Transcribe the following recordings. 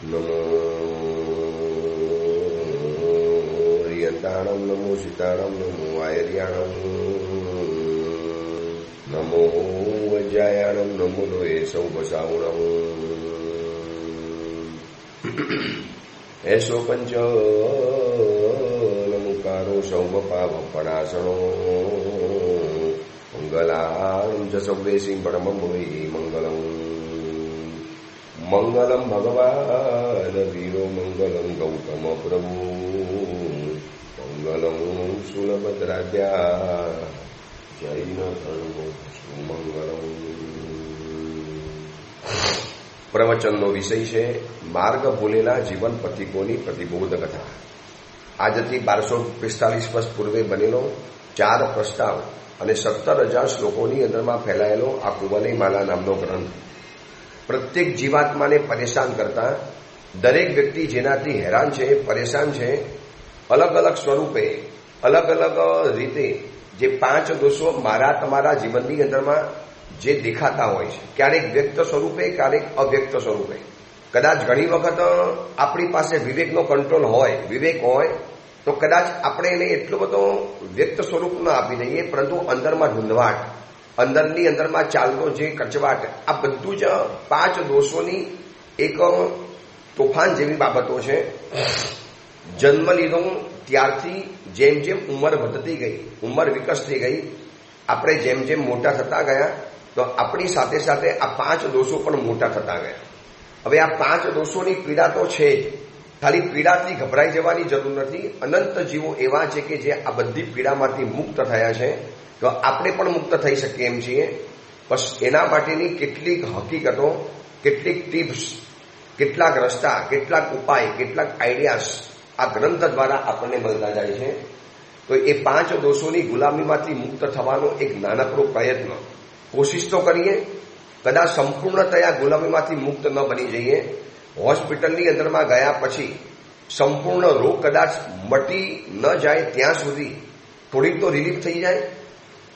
નમો રિયંતાણમ, નમો સીતાણમ, નમો આયર્યાણમ, નમો વજ્રાયાણમ, નમો લોહે સૌપસાવણમ, એસો પંચ નમુકારો સૌપાવપણાસણો મંગલામ ચ સર્વેસિંહ પરમં વૈ મંગલમ. મંગલમ ભગવાન વીરો, મંગલમ ગૌતમ પ્રભુ, મંગલમ સુલભદ્રાદ્યા જૈન ધર્મો સુમંગલમ. પ્રવચનનો વિષય છે માર્ગ ભૂલેલા જીવન પથિકોની પ્રતિબોધ કથા. આજથી 1245 વર્ષ પૂર્વે બનેલો 4 પ્રસ્તાવ અને 17,000 શ્લોકોની અંદરમાં ફેલાયેલો આ કુવલય માલા નામનો ગ્રંથ પ્રત્યેક જીવાત્માને પરેશાન કરતા, દરેક વ્યક્તિ જેનાથી હેરાન છે, પરેશાન છે, અલગ અલગ સ્વરૂપે, અલગ અલગ રીતે જે 5 દોષો મારા તમારા જીવનની અંદરમાં જે દેખાતા હોય છે, ક્યારેક વ્યક્ત સ્વરૂપે, ક્યારેક અવ્યક્ત સ્વરૂપે. કદાચ ઘણી વખત આપણી પાસે વિવેકનો કંટ્રોલ હોય, વિવેક હોય તો કદાચ આપણે એને એટલો બધો વ્યક્ત સ્વરૂપ ન આપી દઈએ, પરંતુ અંદરમાં ઢૂંઢવાટ, અંદરની અંદરમાં ચાલતો જે કચવાટ, આ બધું જ 5 દોષોની એક તોફાન જેવી બાબતો છે. જન્મ લીધો ત્યારથી જેમ જેમ ઉંમર વધતી ગઈ, ઉંમર વિકસતી ગઈ, આપણે જેમ જેમ મોટા થતા ગયા તો આપણી સાથે સાથે આ 5 દોષો પણ મોટા થતા ગયા. હવે આ 5 દોષોની પીડા તો છે જ. ખાલી પીડાથી ગભરાઈ જવાની જરૂર નથી. અનંત જીવો એવા છે કે જે આ બધી પીડામાંથી મુક્ત થયા છે, તો આપણે પણ મુક્ત થઈ શકીએ એમ છીએ. બસ એના માટેની કેટલીક હકીકતો, કેટલીક ટિપ્સ, કેટલાક રસ્તા, કેટલાક ઉપાય, કેટલાક આઈડિયાસ આ ગ્રંથ દ્વારા આપણને મળતા જાય છે. તો એ 5 દોષોની ગુલામીમાંથી મુક્ત થવાનો એક નાનકડો પ્રયત્ન, કોશિશ તો કરીએ. કદાચ સંપૂર્ણતયા ગુલામીમાંથી મુક્ત ન બની જઈએ. હોસ્પિટલની અંદરમાં ગયા પછી સંપૂર્ણ રોગ કદાચ મટી ન જાય ત્યાં સુધી થોડીક તો રિલીફ થઈ જાય.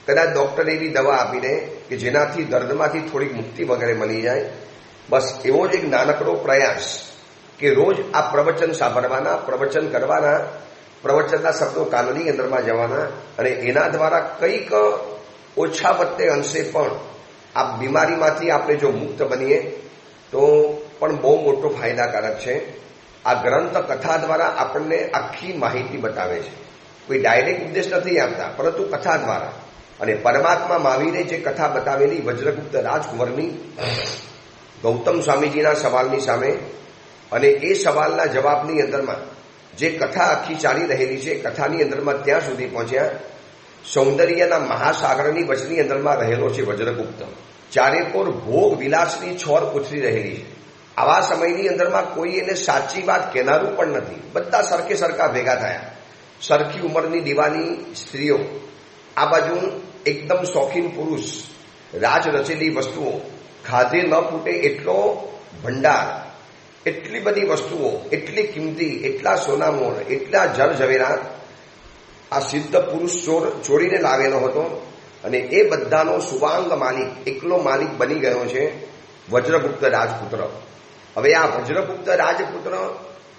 કદાચ ડૉક્ટર એવી દવા આપી દે કે જેનાથી દર્દમાંથી થોડીક મુક્તિ વગેરે મળી જાય. બસ એવો જ એક નાનકડો પ્રયાસ કે રોજ આ પ્રવચન સાંભળવાના, પ્રવચન કરવાના, પ્રવચનના શબ્દો કાનની અંદરમાં જવાના, અને એના દ્વારા કંઈક ઓછા વત્તે અંશે પણ આ બીમારીમાંથી આપણે જો મુક્ત બનીએ તો પણ બહુ મોટો ફાયદાકારક છે. આ ગ્રંથ કથા દ્વારા આપણને આખી માહિતી બતાવે છે. કોઈ ડાયરેક્ટ ઉપદેશ નથી આપતા, પરંતુ કથા દ્વારા. અને પરમાત્મા મહાવીરે જે કથા બતાવેલી વજ્રગુપ્ત રાજકુંવરની ગૌતમ સ્વામીજીના સવાલની સામે, અને એ સવાલના જવાબની અંદરમાં જે કથા આખી ચાલી રહેલી છે, કથાની અંદરમાં ત્યાં સુધી પહોંચ્યા. સૌંદર્યના મહાસાગરની વચની અંદરમાં રહેલો છે વજ્રગુપ્ત. ચારેકોર ભોગ વિલાસની છોર ઉછરી રહેલી છે. આવા સમયની અંદરમાં કોઈ એને સાચી વાત કહેનારું પણ નથી. બધા સરખે સરખા ભેગા થયા. સરખી ઉંમરની દીવાની સ્ત્રીઓ, આ બાજુ એકદમ શોખીન પુરુષ, રાજ રચેલી વસ્તુઓ, ખાધે ન ફૂટે એટલો ભંડાર, એટલી બધી વસ્તુઓ, એટલી કિંમતી, એટલા સોનામોર, એટલા જર ઝવેરાત આ સિદ્ધ પુરુષ ચોરીને લાવેલો હતો. અને એ બધાનો સુવાંગ માલિક, એકલો માલિક બની ગયો છે વજ્રગુપ્ત રાજપુત્ર. હવે આ વજ્રગુપ્ત રાજપુત્ર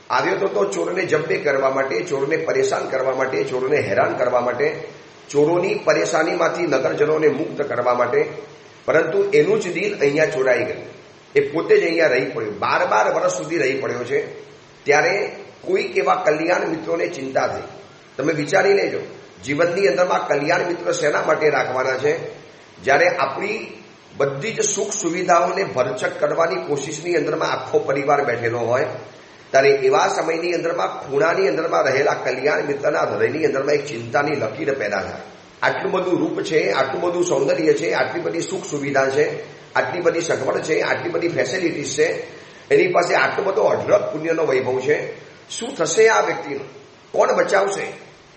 આવ્યો તો ચોરને જબ્બે કરવા માટે, ચોરને પરેશાન કરવા માટે, ચોરને હેરાન કરવા માટે, ચોરોની પરેશાનીમાંથી નગરજનોને મુક્ત કરવા માટે. પરંતુ એનું જ દિલ અહીંયા ચોરાઈ ગયું. એ પોતે જ અહીંયા રહી પડ્યો, 12 વર્ષ સુધી રહી પડ્યો છે. ત્યારે કોઈક એવા કલ્યાણ મિત્રોને ચિંતા થઈ. તમે વિચારી લેજો, જીવનની અંદરમાં કલ્યાણ મિત્ર શેના માટે રાખવાના છે? જ્યારે આપણી બધી જ સુખ સુવિધાઓને ભરચક કરવાની કોશિશની અંદરમાં આખો પરિવાર બેઠેલો હોય, ત્યારે એવા સમયની અંદરમાં ખૂણાની અંદરમાં રહેલા કલ્યાણ મિત્રના હૃદયની અંદરમાં એક ચિંતાની લકીર પેદા થાય. આટલું બધું રૂપ છે, આટલું બધું સૌંદર્ય છે, આટલી બધી સુખ સુવિધા છે, આટલી બધી સગવડ છે, આટલી બધી ફેસિલિટીઝ છે, એની પાસે આટલો બધો અઢળક પુણ્યનો વૈભવ છે. શું થશે આ વ્યક્તિનું? કોણ બચાવશે?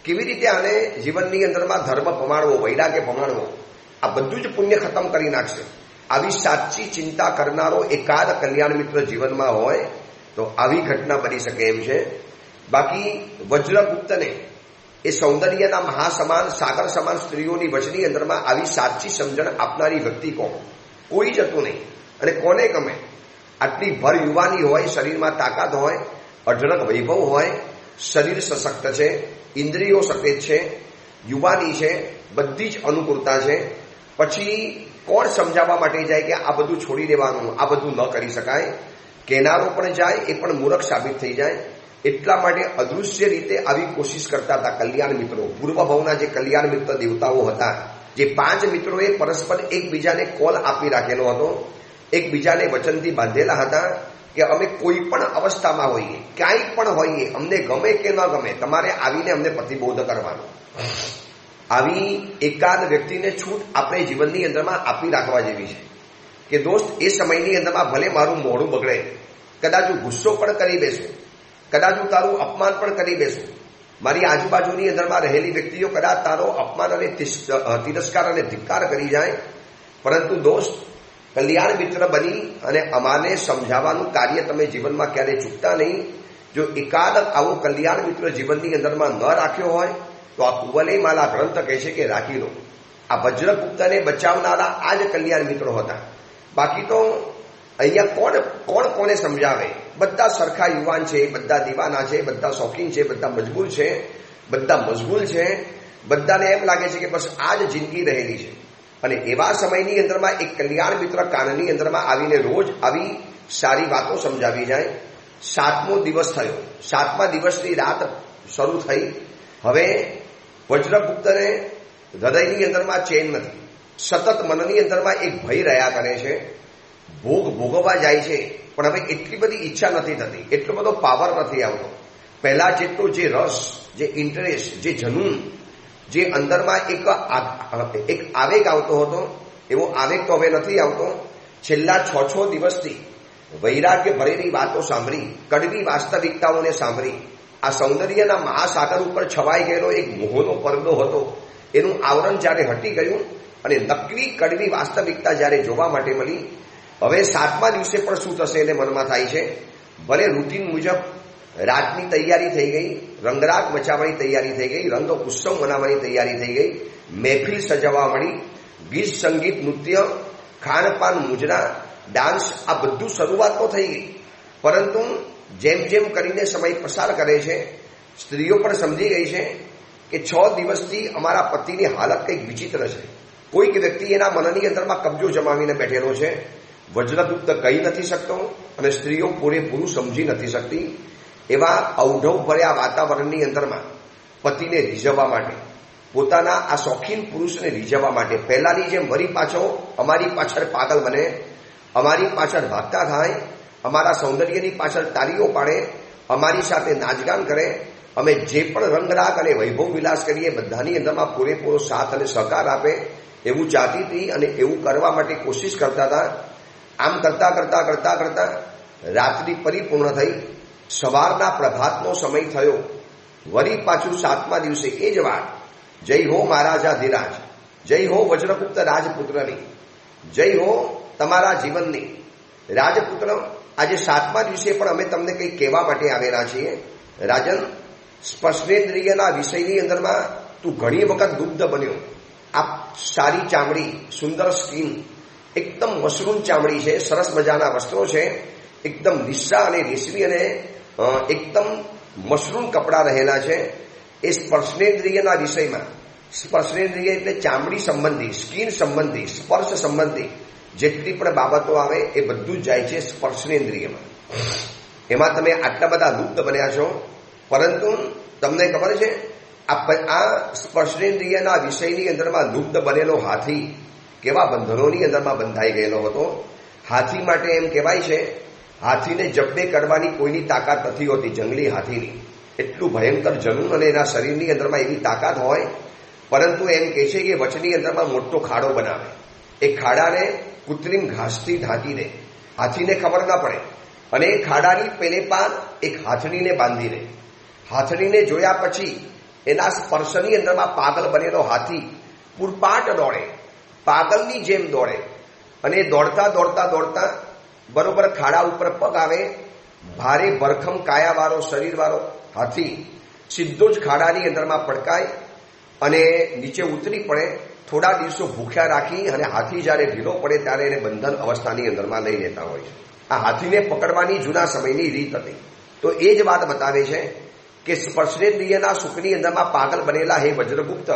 કેવી રીતે આને જીવનની અંદરમાં ધર્મ પમાડવો, વૈરાગ્ય પમાડવો? આ બધું જ પુણ્ય ખતમ કરી નાખશે. આવી સાચી ચિંતા કરનારો એકાદ કલ્યાણ મિત્ર જીવનમાં હોય તો આવી ઘટના બની શકે એમ છે. બાકી વજ્રગુપ્તને એ સૌંદર્યના મહાસમાન, સાગર સમાન સ્ત્રીઓની વચની અંદરમાં આવી સાચી સમજણ આપનારી વ્યક્તિ કોણ? કોઈ જતું નહીં. અને કોને ગમે? આટલી ભર યુવાની હોય, શરીરમાં તાકાત હોય, અઢળક વૈભવ હોય, શરીર સશક્ત છે, ઇન્દ્રિયો સફેદ છે, યુવાની છે, બધી જ અનુકૂળતા છે, પછી કોણ સમજાવવા માટે જાય કે આ બધું છોડી દેવાનું, આ બધું ન કરી શકાય? કેનારો પણ જાય એ પણ મૂર્ખ સાબિત થઈ જાય. એટલા માટે અદૃશ્ય રીતે આવી કોશિશ કરતા હતા કલ્યાણ મિત્રો. પૂર્વ ભાવના જે કલ્યાણ મિત્ર દેવતાઓ હતા, જે 5 મિત્રોએ પરસ્પર એકબીજાને કોલ આપી રાખેલો હતો, એકબીજાને વચનથી બાંધેલા હતા કે અમે કોઈ પણ અવસ્થામાં હોઈએ, ક્યાંય પણ હોઈએ, અમને ગમે કે ન ગમે, તમારે આવીને અમને પ્રતિબોધ કરવાનો. આવી એકાદ વ્યક્તિને છૂટ આપણે જીવનની અંદરમાં આપી રાખવા જેવી છે કે દોસ્ત, એ સમયની અંદરમાં ભલે મારું મોઢું બગડે, કદાચ હું ગુસ્સો પણ કરી બેસું, કદાચ હું તારું અપમાન પણ કરી બેસું, મારી આજુબાજુની અંદરમાં રહેલી વ્યક્તિઓ કદાચ તારો અપમાન અને તિરસ્કાર અને ધિક્કાર કરી જાય, પરંતુ દોસ્ત, કલ્યાણ મિત્ર બની અને અમાને સમજાવવાનું કાર્ય તમે જીવનમાં ક્યારે ચૂકતા નહીં. જો એકાદ આવો કલ્યાણ મિત્ર જીવનની અંદરમાં ન રાખ્યો હોય તો આ કુવલયમાલા ગ્રંથ કહે છે કે રાખી લો. આ વજ્રગુપ્તને બચાવનારા આ જ કલ્યાણ મિત્રો હતા. બાકી તો અહીંયા કોણ કોને સમજાવે? બધા સરખા યુવાન છે, બધા દીવાના છે, બધા શોખીન છે, બધા મજબૂર છે, બધા મશગુલ છે, બધાને એમ લાગે છે કે બસ આ જ જિંદગી રહેલી છે. અને એવા સમયની અંદરમાં એક કલ્યાણ મિત્ર કાનની અંદરમાં આવીને રોજ આવી સારી વાતો સમજાવી જાય. 7મો દિવસ થયો, 7મા દિવસની રાત શરૂ થઈ. હવે વજ્રગુપ્તને હૃદયની અંદરમાં ચેન નથી, સતત મનની અંદરમાં એક ભય રહ્યા કરે છે. ભોગવવા જાય છે પણ હવે એટલી બધી ઈચ્છા નથી થતી, એટલો બધો પાવર નથી આવતો. પહેલા જેટલો જે રસ, જે ઇન્ટરેસ્ટ, જે જનૂન, જે અંદરમાં એક આવેગ આવતો હતો, એવો આવેગ તો હવે નથી આવતો. છેલ્લા 6 દિવસથી વૈરાગ્ય ભરેલી વાતો સાંભળી, કડવી વાસ્તવિકતાઓને સાંભળી, આ સૌંદર્યના મહાસાગર ઉપર છવાઈ ગયેલો એક મોહનો પડદો હતો, એનું આવરણ જ્યારે હટી ગયું અને નકલી કડવી વાસ્તવિકતા જ્યારે જોવા માટે મળી, હવે 7મા દિવસે પણ શું થશે એને મનમાં થાય છે. ભલે રૂટીન મુજબ રાતની તૈયારી થઈ ગઈ, રંગરાગ મચાવવાની તૈયારી થઈ ગઈ, રંગ ઉત્સવ મનાવવાની તૈયારી થઈ ગઈ, મહેફિલ સજાવવા મળી, ગીત સંગીત નૃત્ય ખાનપાન મુજરા ડાન્સ આ બધું શરૂઆત તો થઈ ગઈ. પરંતુ જેમ જેમ કરીને સમય પસાર કરે છે, સ્ત્રીઓ પણ સમજી ગઈ છે કે 6 દિવસથી અમારા પતિની હાલત કંઈક વિચિત્ર છે. કોઈક વ્યક્તિ એના મનની અંદરમાં કબજો જમાવીને બેઠેલો છે. વજ્રગુપ્ત કહી નથી શકતો અને સ્ત્રીઓ પૂરેપૂરું સમજી નથી શકતી. એવા અવઢવ ભર્યા વાતાવરણની અંદરમાં પતિને રીઝવવા માટે, પોતાના આ શોખીન પુરુષને રીઝવવા માટે પહેલાની જેમ વરી પાછો અમારી પાછળ પાગલ બને, અમારી પાછળ ભાગતા થાય, અમારા સૌંદર્યની પાછળ તાળીઓ પાડે, અમારી સાથે નાચગાન કરે, અમે જે પણ રંગરાગ અને વૈભવ વિલાસ કરીએ બધાની અંદરમાં પૂરેપૂરો સાથ અને સહકાર આપે એવું ચાહતી હતી અને એવું કરવા માટે કોશિશ કરતા હતા. આમ કરતા કરતા કરતા કરતા રાત્રિ પરિપૂર્ણ થઈ, સવારના પ્રભાતનો સમય થયો. વળી પાછું 7મા દિવસે એ જ વાત, જય હો મહારાજા ધીરાજ, જય હો વજ્રગુપ્ત રાજપુત્રની, જય હો તમારા જીવનની. રાજપુત્ર, આજે 7મા દિવસે પણ અમે તમને કંઈક કહેવા માટે આવેલા છીએ. રાજન, સ્પર્શેન્દ્રિયના વિષયની અંદરમાં તું ઘણી વખત દુગ્ધ બન્યો. આ સારી ચામડી, સુંદર સ્કિન, એકદમ મશરૂમ ચામડી છે, સરસ મજાના વસ્ત્રો છે, એકદમ નિસ્સા અને રેશમી અને એકદમ મશરૂમ કપડાં રહેલા છે. એ સ્પર્શેન્દ્રિયના વિષયમાં, સ્પર્શેન્દ્રિય એટલે ચામડી સંબંધી, સ્કિન સંબંધી, સ્પર્શ સંબંધી જેટલી પણ બાબતો આવે એ બધું જ જાય છે સ્પર્શેન્દ્રિયમાં. એમાં તમે આટલા બધા લુપ્ત બન્યા છો. પરંતુ તમને ખબર છે આ સ્પર્શેન્દ્રિયના વિષયની અંદરમાં લુપ્ત બનેલો હાથી કેવા બંધનોની અંદરમાં બંધાઈ ગયેલો હતો. હાથી માટે એમ કહેવાય છે, હાથીને જબ્બે કરવાની કોઈની તાકાત નથી હોતી, જંગલી હાથીની. એટલું ભયંકર જનૂન અને એના શરીરની અંદરમાં એવી તાકાત હોય. પરંતુ એમ કહે છે કે વચની અંદરમાં મોટો ખાડો બનાવે, એ ખાડાને કૃત્રિમ ઘાસથી ઢાંકી દે, હાથીને ખબર ના પડે, અને એ ખાડાની પેલે પાર એક હાથણીને બાંધી દે. હાથણીને જોયા પછી એના સ્પર્શની અંદરમાં પાગલ બનેલો હાથી પૂરપાટ દોડે, પાગલની જેમ દોડે, અને દોડતા દોડતા દોડતા બરોબર ખાડા ઉપર પગ આવે. ભારે ભરખમ કાયાવાળો શરીરવાળો હાથી સીધો જ ખાડાની અંદરમાં પડકાય અને નીચે ઉતરી પડે. થોડા દિવસો ભૂખ્યા રાખી અને હાથી જ્યારે ઢીલો પડે ત્યારે એને બંધન અવસ્થાની અંદરમાં લઈ લેતા હોય છે. આ હાથીને પકડવાની જૂના સમયની રીત હતી. તો એ જ વાત બતાવે છે કે સ્પર્શેન્દ્રિયના સુખની અંદરમાં પાગલ બનેલા હે વજ્રગુપ્ત,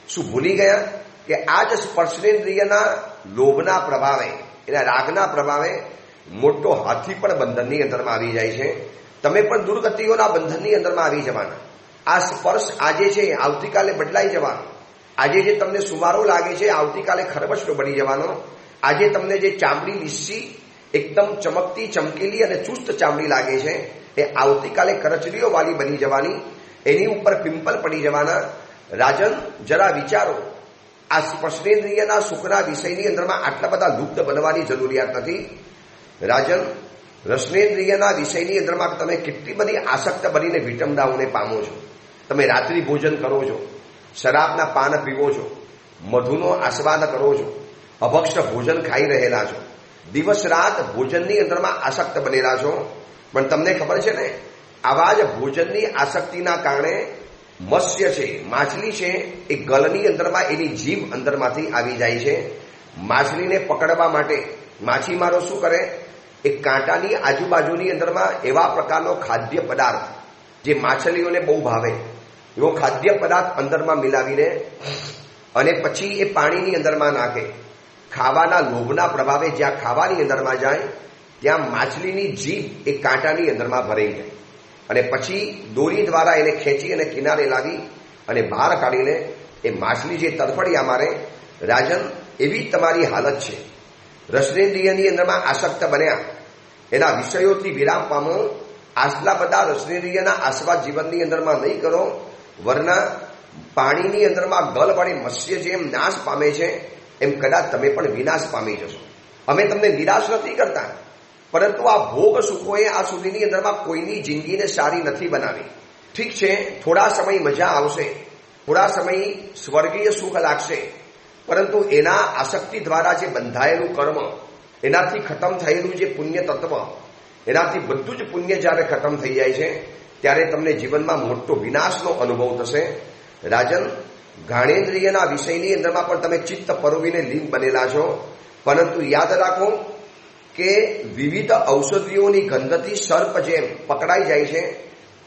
શું ભૂલી ગયા કે આ જ સ્પર્શેન્દ્રિયના લોભના પ્રભાવે, એના રાગના પ્રભાવે મોટો હાથી પણ બંધનની અંદરમાં આવી જાય છે. તમે પણ દુર્ગતિઓના બંધનની અંદરમાં આવી જવાના. આ સ્પર્શ આજે છે આવતીકાલે બદલાઈ જવાનો. આજે જે તમને સુવારો લાગે છે આવતીકાલે ખરબચડો બની જવાનો. આજે તમને જે ચામડી લીસી એકદમ ચમકતી ચમકેલી અને ચુસ્ત ચામડી લાગે છે એ આવતીકાલે કરચલીઓ વાળી બની જવાની. એની ઉપર પિમ્પલ પડી જવાના. રાજન, જરા વિચારો, આ સ્પર્શેન્દ્રિયના સુખના વિષયની અંદરમાં આટલા બધા લુપ્ત બનવાની જરૂરિયાત નથી. રાજન, રસનેન્દ્રિયના વિષયની અંદરમાં તમે કેટલી બધી આસક્ત બનીને વિટંબડાઓને પામો છો. તમે રાત્રિ ભોજન કરો છો, શરાબના પાન પીવો છો, મધુનો આસ્વાદ કરો છો, અભક્ષ ભોજન ખાઈ રહેલા છો, દિવસ રાત ભોજનની અંદરમાં આસક્ત બનેલા છો. પણ તમને ખબર છે ને, આવા જ ભોજનની આસક્તિના કારણે મત્સ્ય છે, માછલી છે, એ ગલની અંદરમાં એની જીભ અંદરમાંથી આવી જાય છે. માછલીને પકડવા માટે માછીમારો શું કરે, એ કાંટાની આજુબાજુની અંદરમાં એવા પ્રકારનો ખાદ્ય પદાર્થ જે માછલીઓને બહુ ભાવે એવો ખાદ્ય પદાર્થ અંદરમાં મિલાવીને અને પછી એ પાણીની અંદરમાં નાખે. ખાવાના લોભના પ્રભાવે જ્યાં ખાવાની અંદરમાં જાય ત્યાં માછલીની જીભ એ કાંટાની અંદરમાં ભરાઈ જાય અને પછી દોરી દ્વારા એને ખેંચી અને કિનારે લાવી અને બહાર કાઢીને એ માછલી જે તરફડિયા મારે. રાજન, એવી તમારી હાલત છે. રસનેન્દ્રિયની અંદરમાં આસક્ત બન્યા, એના વિષયોથી વિરામ પામો. આટલા બધા રસનેન્દ્રિયના આસ્વાદ જીવનની અંદરમાં નહીં કરો, વરના પાણીની અંદરમાં ગલ વડે મત્સ્ય જેમ નાશ પામે છે એમ કદાચ તમે પણ વિનાશ પામી જશો. અમે તમને નિરાશ નથી કરતા, પરંતુ આ ભોગ સુખોએ આ સુધીની અંદરમાં કોઈની જિંદગીને સારી નથી બનાવી. ઠીક છે, થોડા સમય મજા આવશે, થોડા સમય સ્વર્ગીય સુખ લાગશે, પરંતુ એના આસક્તિ દ્વારા જે બંધાયેલું કર્મ, એનાથી ખતમ થયેલું જે પુણ્ય તત્વ, એનાથી બધું જ પુણ્ય જ્યારે ખતમ થઈ જાય છે ત્યારે તમને જીવનમાં મોટો વિનાશનો અનુભવ થશે. રાજન, ઘાણેન્દ્રિયના વિષયની અંદરમાં પણ તમે ચિત્ત પરોવીને લીન બનેલા છો, પરંતુ યાદ રાખો કે વિવિધ ઔષધિઓની ગંધથી સર્પ જેમ પકડાઈ જાય છે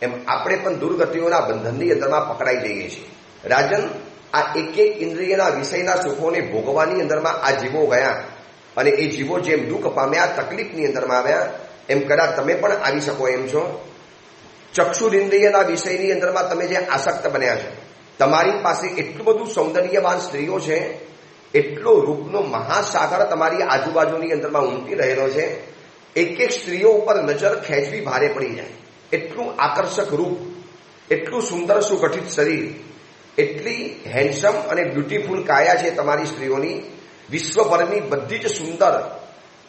એમ આપણે પણ દુર્ગતિઓના બંધનની અંદરમાં પકડાઈ જઈએ છીએ. રાજન, આ એક એક ઇન્દ્રિયના વિષયના સુખોને ભોગવાની અંદરમાં આ જીવો ગયા અને એ જીવો જેમ દુઃખ પામ્યા, તકલીફની અંદરમાં આવ્યા, એમ કદાચ તમે પણ આવી શકો એમ છો. ચક્ષુરિન્દ્રિયના વિષયની અંદરમાં તમે જે આસક્ત બન્યા છો, તમારી પાસે એટલું બધું સૌંદર્યવાન સ્ત્રીઓ છે, એટલો રૂપનો મહાસાગર તમારી આજુબાજુની અંદરમાં ઉમટી રહેલો છે. એક એક સ્ત્રીઓ ઉપર નજર ખેંચવી ભારે પડી જાય. એટલું આકર્ષક રૂપ, એટલું સુંદર સુગઠિત શરીર, એટલી હેન્ડસમ અને બ્યુટીફુલ કાયા છે તમારી સ્ત્રીઓની. વિશ્વભરની બધી જ સુંદર,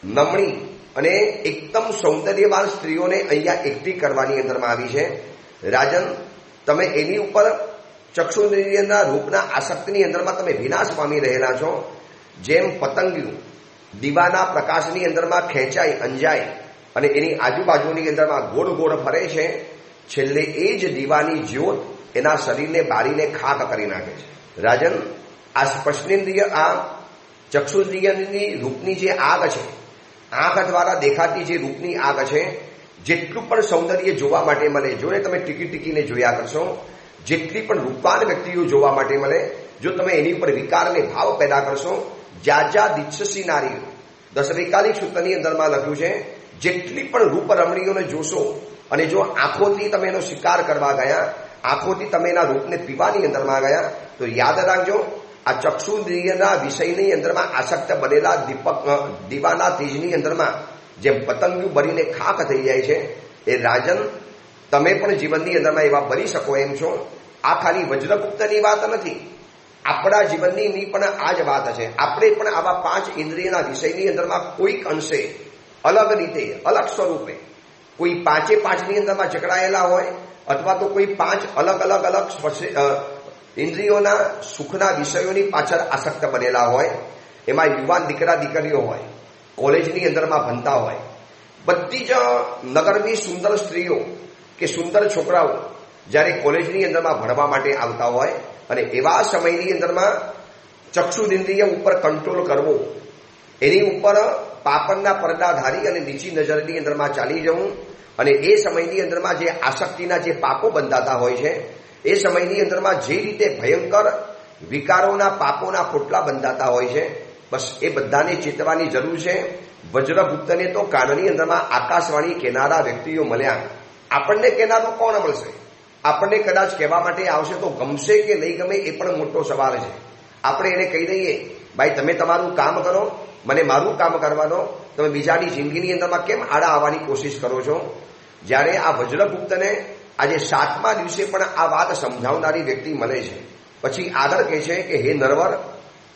નમણી અને એકદમ સૌંદર્યવાન સ્ત્રીઓને અહીંયા એકઠી કરવાની અંદરમાં આવી છે. રાજન, તમે એની ઉપર ચક્ષુન્દ્રિયના રૂપના આસક્તિની અંદરમાં તમે વિનાશ પામી રહેલા છો. જેમ પતંગિયું દીવાના પ્રકાશની અંદરમાં ખેંચાઈ અંજાય અને એની આજુબાજુની અંદરમાં ગોળ ગોળ ફરે છે, છેલ્લે એ જ દીવાની જ્યોત એના શરીરને બારીને ખાક કરી નાખે છે. રાજન, આ સ્પર્શેન્દ્રિય, આ ચક્ષુન્દ્રિયની રૂપની જે આગ છે, આંખ દ્વારા દેખાતી જે રૂપની આગ છે, જેટલું પણ સૌંદર્ય જોવા માટે મળે, જોને તમે ટીકી ટીકીને જોયા કરશો, જેટલી પણ રૂપવાન વ્યક્તિઓ જોવા માટે મળે, જો તમે એની ઉપર વિકારને ભાવ પેદા કરશો, જાજા દીક્ષસી નારીઓ, 10 સૂત્રની અંદરમાં લખ્યું છે, જેટલી પણ રૂપ રમણીઓને જોશો અને જો આંખોથી તમે એનો શિકાર કરવા ગયા, આંખોથી તમે એના રૂપને પીવાની અંદરમાં ગયા, તો યાદ રાખજો, આ ચક્ષુન્દ્રિયના વિષયની અંદરમાં આસક્ત બનેલા દીવાના તેજની અંદરમાં જેમ પતંગિયું બળીને ખાક થઈ જાય છે, એ રાજન, તમે પણ જીવનની અંદરમાં એવા બની શકો એમ છો. આ ખાલી વજ્રગુપ્તની વાત નથી, આપણા જીવનની પણ આ જ વાત છે. આપણે પણ આવા 5 ઇન્દ્રિયના વિષયની અંદરમાં કોઈક અંશે, અલગ રીતે, અલગ સ્વરૂપે, કોઈ 5ની અંદરમાં જકડાયેલા હોય અથવા તો કોઈ 5 અલગ અલગ ઇન્દ્રિયોના સુખના વિષયોની પાછળ આસક્ત બનેલા હોય. એમાં યુવાન દીકરા દીકરીઓ હોય, કોલેજની અંદરમાં ભણતા હોય, બધી જ નગરની સુંદર સ્ત્રીઓ કે સુંદર છોકરાઓ જ્યારે કોલેજની અંદરમાં ભણવા માટે આવતા હોય અને એવા સમયની અંદરમાં ચક્ષુન્દ્રિય ઉપર કંટ્રોલ કરવો, એની ઉપર પાપણના પડદા ધારી અને નીચી નજરની અંદરમાં ચાલી જવું, અને એ સમયની અંદરમાં જે આસક્તિના જે પાપો બંધાતા હોય છે, એ સમયની અંદરમાં જે રીતે ભયંકર વિકારોના પાપોના પોટલા બંધાતા હોય છે, બસ એ બધાને ચેતવાની જરૂર છે. વજ્રગુપ્તને તો કાનની અંદરમાં આકાશવાણી કહેનારા વ્યક્તિઓ મળ્યા. આપણને કહેનારો કોણ મળશે? આપણને કદાચ કહેવા માટે આવશે તો ગમશે કે નહીં ગમે એ પણ મોટો સવાલ છે. આપણે એને કહી દઈએ, ભાઈ તમે તમારું કામ કરો, મને મારું કામ કરવાનો, તમે બીજાની જિંદગીની અંદરમાં કેમ આડા આવવાની કોશિશ કરો છો? જ્યારે આ વજ્રગુપ્તને આજે 7મા દિવસે પણ આ વાત સમજાવનારી વ્યક્તિ મળે છે. પછી આગળ કહે છે કે હે નરવર,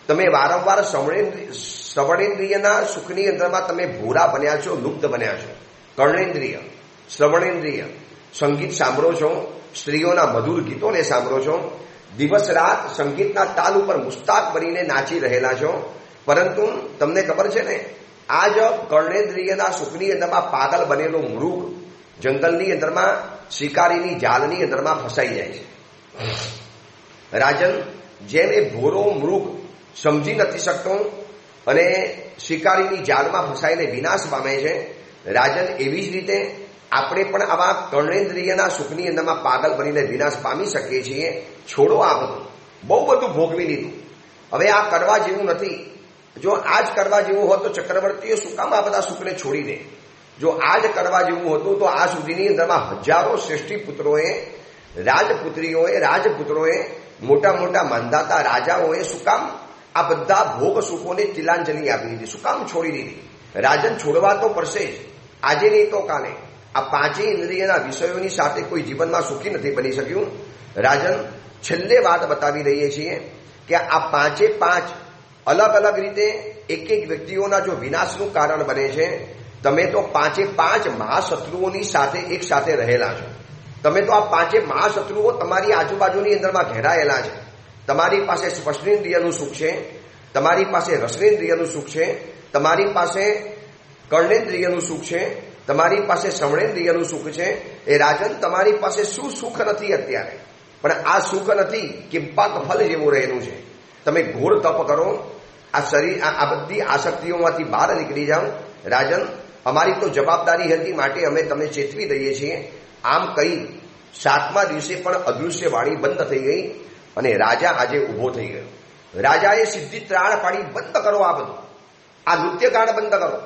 તમે વારંવાર શ્રવણેન્દ્રિયના સુખની અંદરમાં તમે ભૂરા બન્યા છો, લુપ્ત બન્યા છો. કર્ણેન્દ્રિય, શ્રવણેન્દ્રિય, સંગીત સાંભળો છો, સ્ત્રીઓના મધુર ગીતોને સાંભળો છો, દિવસ રાત સંગીતના તાલ ઉપર મુસ્તાક બનીને નાચી રહેલા છો. પરંતુ તમને ખબર છે ને, આ જ કર્ણેન્દ્રિયના સુખની અંદરમાં પાગલ બનેલો મૃગ જંગલની અંદરમાં શિકારીની જાલની અંદરમાં ફસાઈ જાય છે. રાજન, જેમ એ ભોરો મૃગ સમજી નથી શકતો અને શિકારીની જાળમાં ફસાઈને વિનાશ પામે છે, રાજન એવી જ રીતે આપણે પણ આવા કર્ણેન્દ્રિયના સુખની અંદરમાં પાગલ બનીને વિનાશ પામી શકીએ છીએ. છોડો આ બધું, બહુ બધું ભોગવી લીધું, હવે આ કરવા જેવું નથી. જો આ જ કરવા જેવું હોત તો ચક્રવર્તીઓ શું કામ આ બધા સુખને છોડી દે? જો આ જ કરવા જેવું હતું તો આ સુધીની અંદરમાં હજારો શ્રેષ્ઠી પુત્રોએ, રાજપુત્રોએ, મોટા મોટા માંધાતા રાજાઓએ શું કામ આ બધા ભોગ સુખોને તિલાંજલિ આપી દીધી? શું કામ છોડી દીધી? રાજન, છોડવા તો પડશે જ, આજે નહીં તો કાલે. આ 5 ઇન્દ્રિયના વિષયોની સાથે કોઈ જીવનમાં સુખી નથી બની શક્યું. રાજન, છેલ્લે વાત બતાવી રહીએ છીએ કે આ 5 અલગ અલગ રીતે એક એક વ્યક્તિઓના જો વિનાશનું કારણ બને છે. તમે તો 5 મહાશત્રુઓની સાથે એક સાથે રહેલા છો. તમે તો આ 5 મહાશત્રુઓ તમારી આજુબાજુની અંદરમાં ઘેરાયેલા છે. તમારી પાસે સ્પર્શેન્દ્રિયનું સુખ છે, તમારી પાસે રસનેન્દ્રિયનું સુખ છે, તમારી પાસે કર્ણેન્દ્રિયનું સુખ છે, તમારી પાસે શ્રવણેન્દ્રિયનું સુખ છે. એ રાજન, તમારી પાસે શું સુખ નથી અત્યારે? પણ આ સુખ નથી કિંપાક ફલ જેવું રહેલું છે. તમે ઘોર તપ કરો, આ શરીર, આ બધી આસક્તિઓમાંથી બહાર નીકળી જાઓ. રાજન, અમારી તો જવાબદારી હતી, માટે અમે તમને ચેતવી દઈએ છીએ. આમ કહી 7મા દિવસે પણ અદૃશ્ય વાણી બંધ થઈ ગઈ અને રાજા આજે ઉભો થઈ ગયો. રાજાએ સીધી ત્રાણ પાડી, બંધ કરો આ બધું, આ નૃત્યકાંડ બંધ કરો,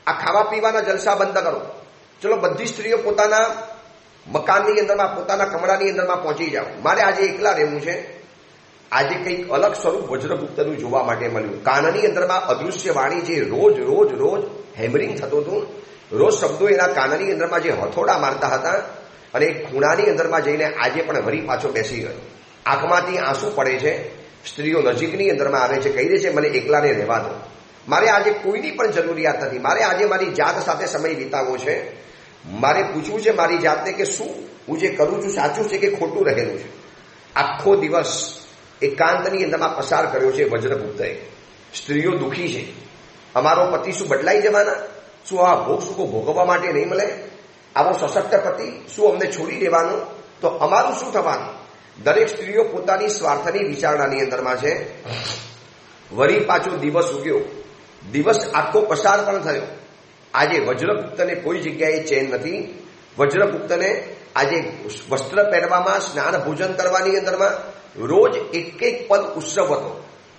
આ ખાવા પીવાના જલસા બંધ કરો. ચલો બધી સ્ત્રીઓ પોતાના મકાનની અંદરમાં, પોતાના કમરાની અંદરમાં પહોંચી જાઓ, મારે આજે એકલા રહેવું છે. આજે કંઈક અલગ સ્વરૂપ વજ્રગુપ્તનું જોવા માટે મળ્યું. કાનની અંદરમાં અદૃશ્ય વાણી જે રોજ હેમરિંગ થતું હતું, રોજ શબ્દો એના કાનની અંદરમાં જે હથોડા મારતા હતા, અને એક ખૂણાની અંદરમાં જઈને આજે પણ વળી પાછો બેસી ગયો. આંખમાંથી આંસુ પડે છે. સ્ત્રીઓ નજીકની અંદરમાં આવે છે, કહી દે છે મને એકલાને રહેવા દો, મારે આજે કોઈની પણ જરૂરિયાત નથી, મારે આજે મારી જાત સાથે સમય વિતાવવો છે. મારે પૂછવું છે મારી જાતને કે શું હું જે કરું છું સાચું છે કે ખોટું રહેલું છે. આખો દિવસ એકાંતની અંદરમાં પસાર કર્યો છે વજ્રગુપ્તએ. સ્ત્રીઓ દુઃખી છે, અમારો પતિ શું બદલાઈ જવાના? શું આ ભોગ સુખો ભોગવવા માટે નહીં મળે? આવો સશક્ત પતિ શું અમને છોડી દેવાનો? તો અમારું શું થવાનું? દરેક સ્ત્રીઓ પોતાની સ્વાર્થની વિચારણાની અંદરમાં છે. વળી પાછો દિવસ ઉગ્યો, દિવસ આખો પસાર પણ થયો. આજે વજ્રગુપ્તને કોઈ જગ્યાએ ચેન નથી. વજ્રગુપ્તને આજે વસ્ત્ર પહેરવામાં, સ્નાન ભોજન કરવાની અંદરમાં રોજ એક પલ ઉત્સવ હતો.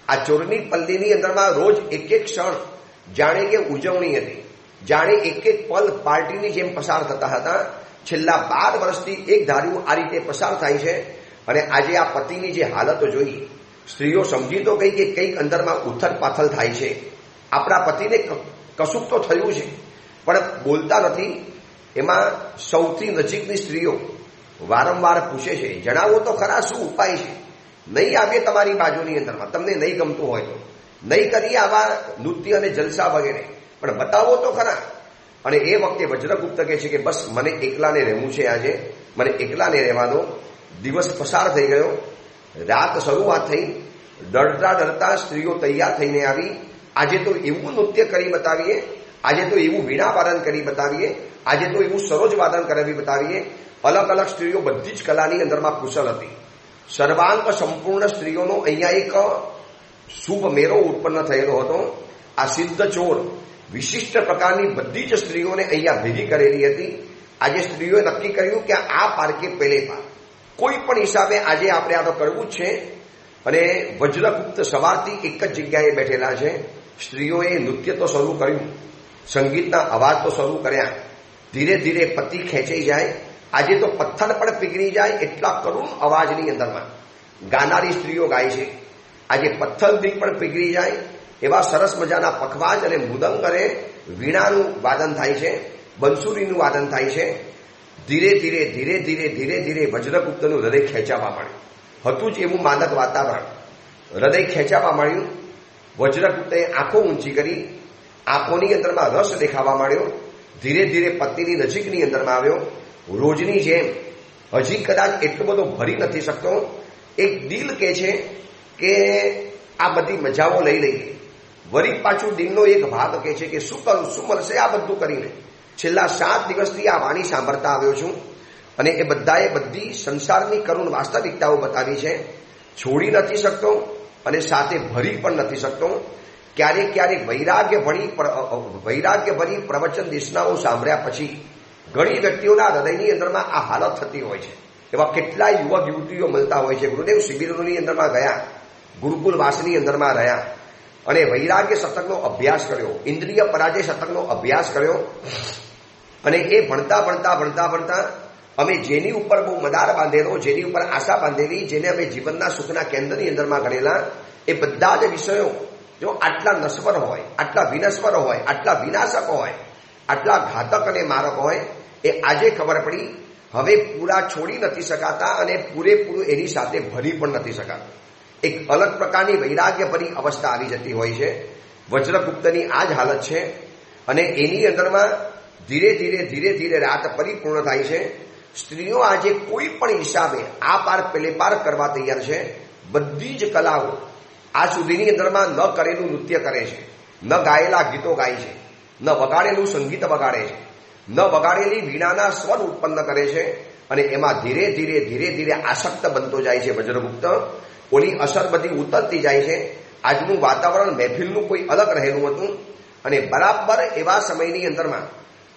આ ચોરની પલ્લીની અંદરમાં રોજ એક ક્ષણ જાણે કે ઉજવણી હતી, જાણે એક પલ પાર્ટીની જેમ પસાર થતા હતા. છેલ્લા 12 વર્ષથી એક ધાર્યું આ રીતે પસાર થાય છે. અને આજે આ પતિની જે હાલત જોઈ, સ્ત્રીઓ સમજી તો ગઈ કે કંઈક અંદરમાં ઉથલ પાથલ થાય છે. આપણા પતિને કશુંક તો થયું છે, પણ બોલતા નથી. એમાં સૌથી નજીકની સ્ત્રીઓ વારંવાર પૂછે છે, જણાવો તો ખરા શું ઉપાય છે? નહીં આવે તમારી બાજુની અંદરમાં, તમને નહીં ગમતું હોય તો નહીં કરીએ આવા નૃત્ય અને જલસા વગેરે, પણ બતાવો તો ખરા. અને એ વખતે વજ્રગુપ્ત કહે છે કે બસ મને એકલાને રહેવું છે, આજે મને એકલાને રહેવા દો. દિવસ પસાર થઈ ગયો, રાત શરૂઆત થઈ. ડરતા સ્ત્રીઓ તૈયાર થઈને આવી. આજે તો એવું નૃત્ય કરી બતાવીએ, આજે તો એવું વીણાવાદન કરી બતાવીએ, આજે તો એવું સરોજવાદન કરી બતાવીએ. અલગ અલગ સ્ત્રીઓ બધી જ કલાની અંદરમાં કુશળ હતી. સર્વાંગ સંપૂર્ણ સ્ત્રીઓનો અહીંયા એક શુભ મેરો ઉત્પન્ન થયેલો હતો. આ સિદ્ધ ચોર વિશિષ્ટ પ્રકારની બધી જ સ્ત્રીઓને અહીંયા ભેગી કરેલી હતી. આજે સ્ત્રીઓએ નક્કી કર્યું કે આ પારકે પેલે પાર, કોઈ પણ હિસાબે આજે આપણે આ તો કરવું જ છે. અને વજ્રગુપ્ત સવારથી એક જ જગ્યાએ બેઠેલા છે. સ્ત્રીઓએ નૃત્ય તો શરૂ કર્યું, સંગીતના અવાજ તો શરૂ કર્યા. ધીરે ધીરે પતિ ખેંચાઈ જાય. આજે તો પથ્થર પણ પીગળી જાય એટલા કરુણ અવાજની અંદરમાં ગાનારી સ્ત્રીઓ ગાય છે. આજે પથ્થર પણ પીગળી જાય એવા સરસ મજાના પખવાજ અને મૃદંગ અને વીણાનું વાદન થાય છે, બંસુરીનું વાદન થાય છે. ધીરે ધીરે ધીરે ધીરે ધીરે ધીરે વજ્રગુપ્તનું હૃદય ખેંચાવા માંડ્યું. હતું જ એવું માદક વાતાવરણ, હૃદય ખેંચાવા માંડ્યું. વજ્રગુપ્તે આંખો ઊંચી કરી, આંખોની અંદરમાં રસ દેખાવા માંડ્યો. ધીરે ધીરે પત્નીની નજીકની અંદરમાં આવ્યો. રોજની જેમ હજી કદાચ એટલો બધો ભરી નથી શકતો. એક દિલ કહે છે કે આ બધી મજાઓ લઈ લઈએ. વળી પાછું દિલનો એક ભાગ કહે છે કે શું કરું, શું મળશે આ બધું કરીને. છેલ્લા 7 દિવસથી આ વાણી સાંભળતા આવ્યો છું અને એ બધાએ બધી સંસારની કરુણ વાસ્તવિકતાઓ બતાવી છે. છોડી નથી શકતો અને સાથે ભરી પણ નથી શકતો. ક્યારેક ક્યારેક વૈરાગ્યભરી પ્રવચન દેશનાઓ સાંભળ્યા પછી ઘણી વ્યક્તિઓના હૃદયની અંદરમાં આ હાલત થતી હોય છે. એવા કેટલાય યુવક યુવતીઓ મળતા હોય છે. ગુરુદેવ શિબિરોની અંદરમાં ગયા, ગુરુકુલ વાસની અંદરમાં રહ્યા અને વૈરાગ્ય શતકનો અભ્યાસ કર્યો, ઇન્દ્રિય પરાજય શતકનો અભ્યાસ કર્યો. અને એ ભણતા ભણતા ભણતા ભણતા અમે જેની ઉપર બહુ મદાર બાંધેલો, જેની ઉપર આશા બાંધેલી, જેને અમે જીવનના સુખના કેન્દ્રની અંદરમાં ગણેલા, એ બધા જ વિષયો જો આટલા નશ્વર હોય, આટલા વિનશ્વર હોય, આટલા વિનાશક હોય, આટલા ઘાતક અને મારક હોય, એ આજે ખબર પડી. હવે પૂરા છોડી નથી શકાતા અને પૂરેપૂરું એની સાથે ભરી પણ નથી શકાતું. એક અલગ પ્રકારની વૈરાગ્યભરી અવસ્થા આવી જતી હોય છે. વજ્રગુપ્તની આ જ હાલત છે. અને એની અંદરમાં ધીરે ધીરે ધીરે ધીરે રાત પરિપૂર્ણ થાય છે. સ્ત્રીઓ આજે કોઈ પણ હિસાબે આ પાર પેલે પાર કરવા તૈયાર છે. બધી જ કલાઓ આ સુધીની અંદરમાં ન કરેલું નૃત્ય કરે છે, ન ગાયેલા ગીતો ગાય છે, ન વગાડેલું સંગીત વગાડે છે, ન વગાડેલી વીણાના સ્વર ઉત્પન્ન કરે છે. અને એમાં ધીરે ધીરે ધીરે ધીરે આસક્ત બનતો જાય છે વજ્રગુપ્ત. ઓલી અસર બધી ઉતરતી જાય છે. આજનું વાતાવરણ મહેફિલનું કોઈ અલગ રહેલું હતું અને બરાબર એવા સમયની અંદરમાં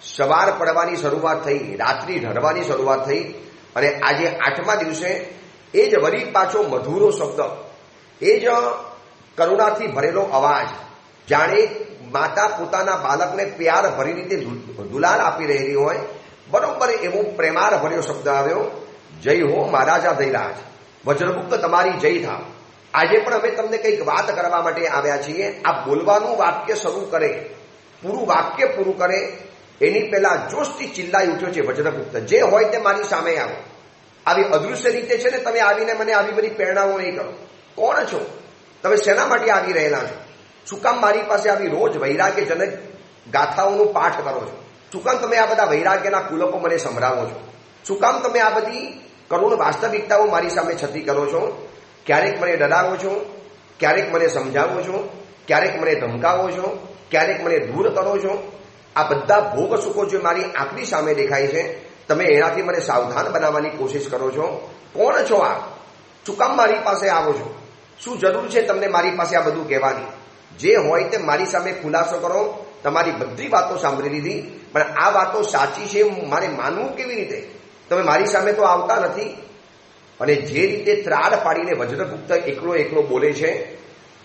સવાર પડવાની શરૂઆત થઈ, રાત્રિ ઢળવાની શરૂઆત થઈ. અને આજે 8મા દિવસે એ જ વરી પાછો મધુરો શબ્દ, એ જ કરુણાથી ભરેલો અવાજ, જાણે માતા પોતાના બાળકને પ્યાર ભરી રીતે દુલાર આપી રહેલી હોય, બરોબર એવો પ્રેમાર ભર્યો શબ્દ આવ્યો. જય હો મહારાજા ધૈરાજ, વજ્રગુપ્ત તમારી જય થાવ. આજે પણ અમે તમને કંઈક વાત કરવા માટે આવ્યા છીએ. આ બોલવાનું વાક્ય શરૂ કરે, પૂરું વાક્ય પૂરું કરે એની પહેલા જોશથી ચિલ્લાઈ ઉઠ્યો છે વજ્રગુપ્ત, જે હોય તે મારી સામે આવો. આવી અદૃશ્ય રીતે છે ને તમે આવીને મને આવી બધી પ્રેરણાઓ નહીં કરો. કોણ છો તમે? શેના માટે આવી રહેલા છો? શું કામ મારી પાસે આવી રોજ વૈરાગ્યજનક ગાથાઓનું પાઠ કરો છો? શું કામ તમે આ બધા વૈરાગ્યના કુલકો મને સંભળાવો છો? શું કામ તમે આ બધી કરુણ વાસ્તવિકતાઓ મારી સામે છતી કરો છો? ક્યારેક મને ડરાવો છો, ક્યારેક મને સમજાવો છો, ક્યારેક મને ધમકાવો છો, ક્યારેક મને દૂર કરો છો. આ બધા ભોગ સુખો જે મારી આંખની સામે દેખાય છે, તમે એનાથી મને સાવધાન બનાવવાની કોશિશ કરો છો. કોણ છો આ? શું કામ મારી પાસે આવો છો? શું જરૂર છે તમને મારી પાસે આ બધું કહેવાની? જે હોય તે મારી સામે ખુલાસો કરો. તમારી બધી વાતો સાંભળી લીધી, પણ આ વાતો સાચી છે મારે માનવું કેવી રીતે? તમે મારી સામે તો આવતા નથી. અને જે રીતે ત્રાડ પાડીને વજ્રગુપ્ત એકલો એકલો બોલે છે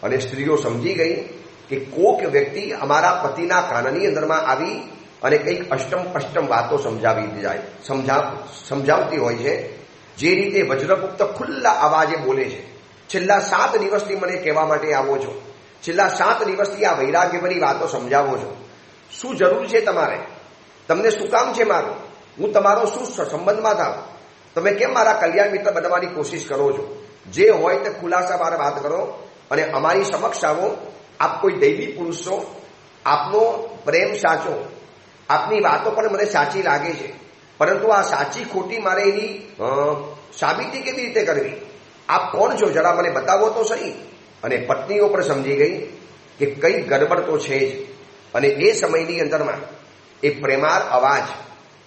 અને સ્ત્રીઓ સમજી ગઈ કે કોક વ્યક્તિ અમારા પતિના કાનની અંદરમાં આવી અને કંઈક અષ્ટમ પષ્ટમ વાતો સમજાવતી હોય છે. જે રીતે વજ્રગુપ્ત ખુલ્લા અવાજે બોલે છે, છેલ્લા 7 દિવસથી મને કહેવા માટે આવો છો, છેલ્લા 7 દિવસથી આ વૈરાગ્યભરી વાતો સમજાવો છો. શું જરૂર છે તમારે? તમને શું કામ છે મારું? હું તમારો શું સંબંધમાં થાવ? તમે કેમ મારા કલ્યાણ મિત્ર બનવાની કોશિશ કરો છો? જે હોય તે ખુલાસાવાર વાત કરો અને અમારી સમક્ષ આવો. આપ કોઈ દૈવી પુરુષ છો, આપનો પ્રેમ સાચો, આપની વાતો પણ મને સાચી લાગે છે, પરંતુ આ સાચી ખોટી મારે એની સાબિતી કેવી રીતે કરવી? આપ કોણ છો જરા મને બતાવો તો સહી. અને પત્નીઓ પણ સમજી ગઈ કે કઈ ગડબડ તો છે જ. અને એ સમયની અંદરમાં એ પ્રેમાર અવાજ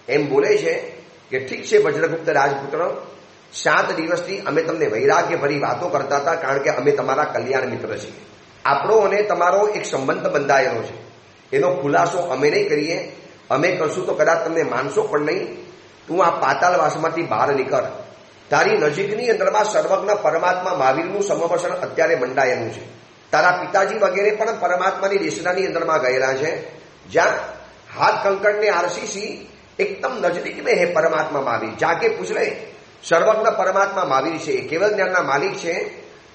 એમ બોલે છે કે ઠીક છે વજ્રગુપ્ત રાજપુત્ર, 7 દિવસથી અમે તમને વૈરાગ્યભરી વાતો કરતા હતા, કારણ કે અમે તમારા કલ્યાણ મિત્ર છીએ. આપણો અને તમારો એક સંબંધ બંધાયેલો છે. એનો ખુલાસો અમે નહીં કરીએ. અમે કરશું તો કદાચ તમને માનશો પણ નહીં. તું આ પાતાળવાસમાંથી બહાર નીકળ. તારી નજીકની અંદરમાં સર્વજ્ઞ પરમાત્મા મહાવીરનું સમવસન અત્યારે મંડાયેલું છે. તારા પિતાજી વગેરે પણ પરમાત્માની દેશનાની અંદરમાં ગયેલા છે. જ્યાં હાથ કંકણને આરસીસી એકદમ નજદીક में है परमात्मा महावीर. जाके पूछ ले. સર્વજ્ઞ પરમાત્મા મહાવીર છે. કેવળ જ્ઞાનના માલિક છે.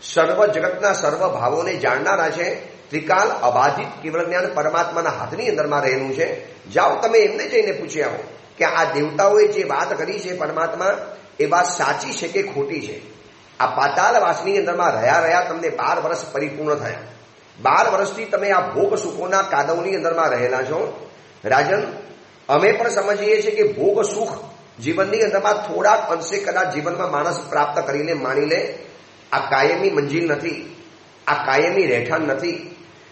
સર્વ જગતના સર્વ ભાવોને જાણનારા છે. ત્રિકાલ અબાધિત કેવળ જ્ઞાન પરમાત્માના હાથની અંદરમાં રહેલું છે. જાઓ તમે એમને જઈને પૂછી આવો કે આ દેવતાઓએ જે વાત કરી છે પરમાત્મા એ વાત સાચી છે કે ખોટી છે. આ પાતાળવાસની અંદરમાં રહ્યા તમને 12 વર્ષ પરિપૂર્ણ થયા. 12 વર્ષથી તમે આ ભોગ સુખોના કાદવની અંદરમાં રહેલા છો. રાજન, અમે પણ સમજીએ છીએ કે ભોગ સુખ જીવનની અંદરમાં થોડાક અંશે કદાચ જીવનમાં માણસ પ્રાપ્ત કરીને માની લે. આ કાયમી મંજિલ નથી. આ કાયમી રહેઠાણ નથી.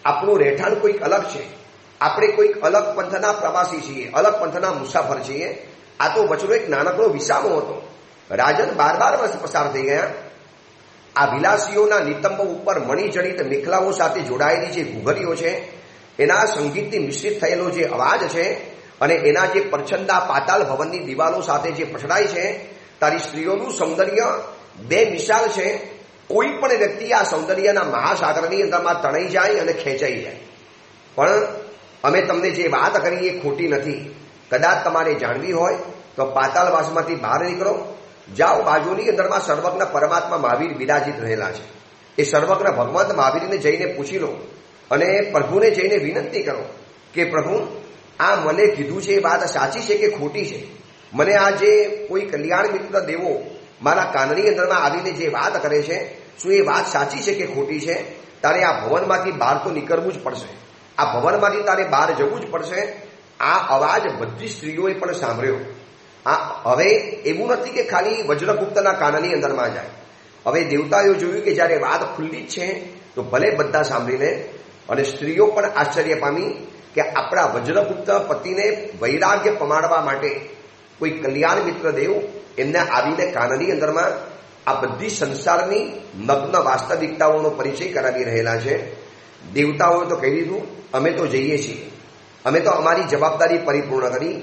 આપણું રહેઠાણ કોઈક અલગ છે. આપણે કોઈક અલગ પંથના પ્રવાસી છીએ, અલગ પંથના મુસાફર છીએ. આ તો વચનો એક નાનકડો વિસામો હતો. રાજન 12 વર્ષ પસાર થઈ ગયા. આ વિલાસીઓના નિતંબ ઉપર મણિજડિત મેખલાઓ સાથે જોડાયેલી જે ઘૂઘરીઓ છે, એના સંગીતથી મિશ્રિત થયેલો જે અવાજ છે અને એના જે પરછંદા પાતાળ ભવનની દિવાલો સાથે જે પછડાય છે, તારી સ્ત્રીઓનું સૌંદર્ય બે મિસાલ છે. કોઈ પણ વ્યક્તિ આ સૌંદર્યના મહાસાગરની અંદરમાં તણાઈ જાય અને ખેંચાઈ જાય. પણ અમે તમને જે વાત કરી એ ખોટી નથી. કદાચ તમારે જાણવી હોય તો પાતાળવાસમાંથી બહાર નીકળો. જાઓ, બાજુની અંદરમાં સર્વજ્ઞ પરમાત્મા મહાવીર વિરાજિત રહેલા છે. એ સર્વજ્ઞ ભગવંત મહાવીરને જઈને પૂછી લો અને પ્રભુને જઈને વિનંતી કરો કે પ્રભુ, આ મને કીધું છે એ વાત સાચી છે કે ખોટી છે? મને આ જે કોઈ કલ્યાણ મિત્ર દેવો મારા કાનની અંદરમાં આવીને જે વાત કરે છે, શું એ વાત સાચી છે કે ખોટી છે? તારે આ ભવનમાંથી બહાર તો નીકળવું જ પડશે. આ ભવનમાંથી તારે બહાર જવું જ પડશે. આ અવાજ બધી સ્ત્રીઓએ પણ સાંભળ્યો. હવે એવું નથી કે ખાલી વજ્રગુપ્તના કાનની અંદરમાં જાય. હવે દેવતાઓએ જોયું કે જ્યારે વાત ખુલ્લી જ છે તો ભલે બધા સાંભળી લે. અને સ્ત્રીઓ પણ આશ્ચર્ય પામી કે આપણા વજ્રગુપ્ત પતિને વૈરાગ્ય પમાડવા માટે કોઈ કલ્યાણ મિત્ર દેવ એમને આવીને કાનની અંદરમાં આ બધી સંસારની નગ્ન વાસ્તવિકતાઓનો પરિચય કરાવી રહેલા છે. દેવતાઓએ તો કહી દીધું, અમે તો જઈએ છીએ. અમે તો અમારી જવાબદારી પરિપૂર્ણ કરી.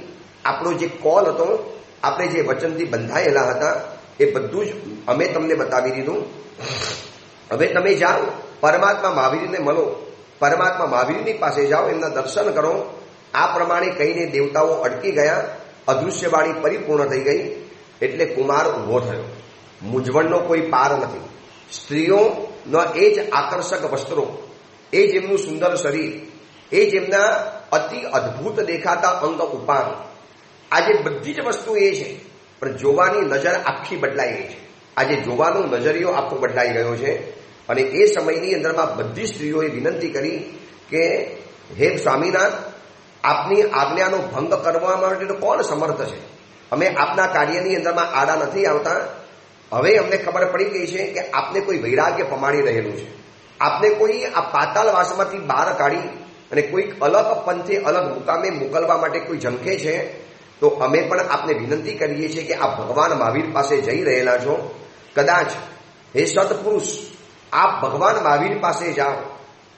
આપણો જે કોલ હતો, આપણે જે વચનથી બંધાયેલા હતા, એ બધું જ અમે તમને બતાવી દીધું. હવે તમે જાઓ, પરમાત્મા મહાવીરને મળો. પરમાત્મા મહાવીરની પાસે જાઓ, એમના દર્શન કરો. આ પ્રમાણે કહીને દેવતાઓ અટકી ગયા. અદૃશ્યવાણી પરિપૂર્ણ થઈ ગઈ. એટલે કુમાર ઊભો થયો. મૂંઝવણનો કોઈ પાર નથી. સ્ત્રીઓનો એ જ આકર્ષક વસ્ત્રો, એ જ એમનું સુંદર શરીર, એ જ એમના અતિ અદ્ભુત દેખાતા અંગ ઉપાંગ, આજે બધી જ વસ્તુ એ છે. પણ જોવાની નજર આખી બદલાઈ ગઈ છે. આજે જોવાનો નજરિયો આખો બદલાઈ ગયો છે. અને એ સમયની અંદરમાં બધી સ્ત્રીઓએ વિનંતી કરી કે હે સ્વામિનાથ, આપની આજ્ઞાનો ભંગ કરવા માટે કોણ સમર્થ છે? અમે આપના કાર્યની અંદરમાં આડા નથી આવતા. હવે અમને ખબર પડી ગઈ છે કે આપને કોઈ વૈરાગ્ય પમાડી રહેલું છે. આપને કોઈ આ પાતાળવાસમાંથી બહાર કાઢી અને કોઈક અલગ પંથે અલગ મુકામે મોકલવા માટે કોઈ ઝંખે છે. તો અમે પણ આપને વિનંતી કરીએ છીએ કે આ ભગવાન મહાવીર પાસે જઈ રહેલા છો. કદાચ હે સત્પુરુષ, આપ ભગવાન મહાવીર પાસે જાઓ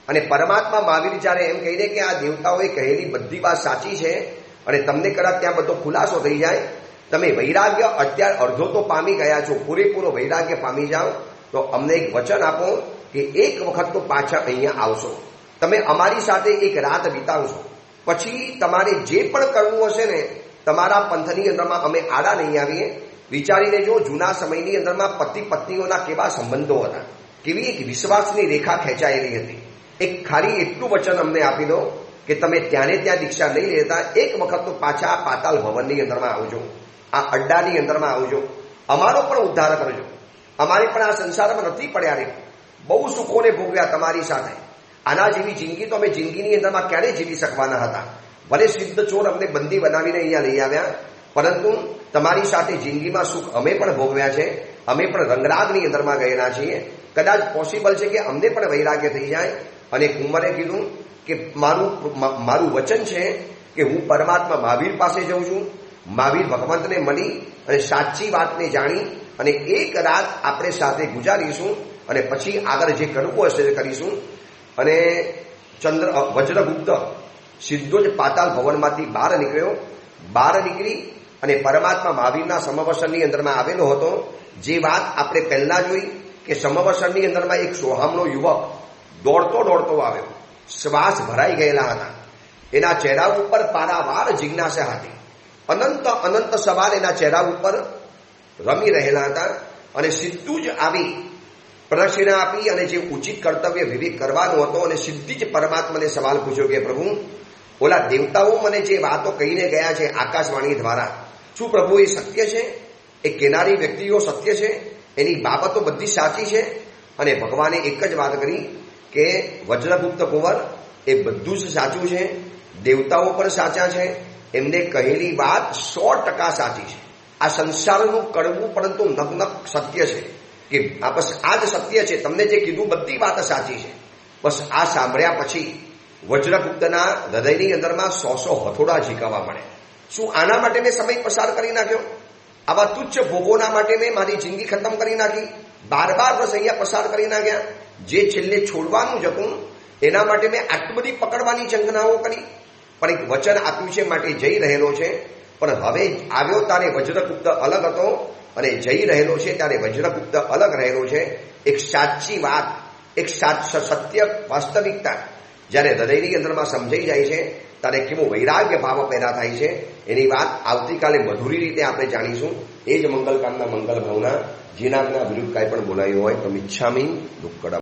અને પરમાત્મા મહાવીર જ્યારે એમ કહીને કે આ દેવતાઓએ કહેલી બધી વાત સાચી છે અને તમને કદાચ ત્યાં બધો ખુલાસો થઈ જાય, તમે વૈરાગ્ય અત્યારે અડધો તો પામી ગયા છો, પૂરેપૂરો વૈરાગ્ય પામી જાઓ, તો અમને એક વચન આપો કે એક વખત તો પાછા અહીંયા આવશો. તમે અમારી સાથે એક રાત વિતાવશો. પછી તમારે જે પણ કરવું હશે ને, તમારા પંથની અંદરમાં અમે આડા નહીં આવીએ. વિચારીને જો, જૂના સમયની અંદરમાં પતિ પત્નીઓના કેવા સંબંધો હતા, કેવી એક વિશ્વાસની રેખા ખેંચાયેલી હતી. એક ખાલી એટલું વચન અમને આપી દો કે તમે ત્યાં દીક્ષા નહીં લેતા, એક વખત તો પાછા આ પાતાળ ભવનની અંદરમાં આવજો, આ અડ્ડાની અંદરમાં આવજો, અમારો પણ ઉદ્ધાર કરજો. અમારે પણ આ સંસારમાં નથી પડ્યા રે, બહુ સુખોને ભોગવ્યા તમારી સાથે. આના જેવી જિંદગી તો અમે જિંદગીની અંદરમાં ક્યારેય જીવી શકવાના હતા. ભલે સિદ્ધ ચોર અમને બંદી બનાવીને અહીંયા લઈ આવ્યા, પરંતુ તમારી સાથે જિંદગીમાં સુખ અમે પણ ભોગવ્યા છે. અમે પણ રંગરાગની અંદરમાં ગયેલા છીએ. કદાચ પોસિબલ છે કે અમને પણ વૈરાગ્ય થઈ જાય. અને કુંવરે કીધું કે મારું વચન છે કે હું પરમાત્મા મહાવીર પાસે જઉં છું. મહાવીર ભગવંતને મળી અને સાચી વાતને જાણી અને એક રાત આપણે સાથે ગુજારીશું અને પછી આગળ જે કરવું હશે તે કરીશું. અને વજ્રગુપ્ત સીધો જ પાતાલ ભવનમાંથી બહાર નીકળ્યો. બહાર નીકળી અને પરમાત્મા મહાવીરના સમવસરની અંદરમાં આવેલો હતો. જે વાત આપણે પહેલા જોઈ કે સમવસરની અંદરમાં એક સોહામણો યુવક દોડતો દોડતો આવ્યો. શ્વાસ ભરાઈ ગયેલા હતા. એના ચહેરા ઉપર પારાવાર જિજ્ઞાસા હતી. અનંત અનંત સવાલ એના ચહેરા ઉપર રમી રહેલા હતા. અને સીધું જ આવી પ્રદક્ષિણા આપી અને જે ઉચિત કર્તવ્ય વિવેક કરવાનો હતો અને સીધી જ પરમાત્માને સવાલ પૂછ્યો કે પ્રભુ, ઓલા દેવતાઓ મને જે વાતો કહીને ગયા છે આકાશવાણી દ્વારા, શું પ્રભુ એ સત્ય છે? એ કેનારી વ્યક્તિઓ સત્ય છે? એની બાબતો બધી સાચી છે? અને ભગવાને એક જ વાત કરી કે વજ્રગુપ્ત કુંવર, એ બધું જ સાચું છે. દેવતાઓ પણ સાચા છે. એમને કહેલી વાત 100% સાચી છે. આ સંસારનું કડવું પરંતુ નગ્ન સત્ય છે કે આ બસ આ જ સત્ય છે. તમને જે કીધું બધી વાત સાચી છે. બસ આ સાંભળ્યા પછી વજ્રગુપ્તના હૃદયની અંદરમાં 100 હથોડા ઝીકાવા મળે. શું આના માટે મેં સમય પસાર કરી નાખ્યો? આવા તુચ્છ ભોગોના માટે મેં મારી જિંદગી ખતમ કરી નાખી? 12 વર્ષ અહીંયા પસાર કરી નાખ્યા? જે છેલ્લે છોડવાનું જ હતું એના માટે મેં આટલી બધી પકડવાની ઝંખનાઓ કરી? પણ એક વચન આપ્યું છે માટે જઈ રહેલો છે. પણ હવે આવ્યો ત્યારે વજ્રગુપ્ત અલગ હતો અને જઈ રહેલો છે ત્યારે વજ્રગુપ્ત અલગ રહેલો છે. એક સાચી વાત, એક સત્ય વાસ્તવિકતા જ્યારે હૃદયની અંદરમાં સમજાઈ જાય છે ત્યારે કેવો વૈરાગ્ય ભાવ પેદા થાય છે એની વાત આવતીકાલે મધુરી રીતે આપણે જાણીશું. એ જ મંગલકામના મંગલ ભાવના. જીનાગના વિરુદ્ધ કાંઈ પણ બોલાયું હોય તો મિચ્છામી દુક્કડમ.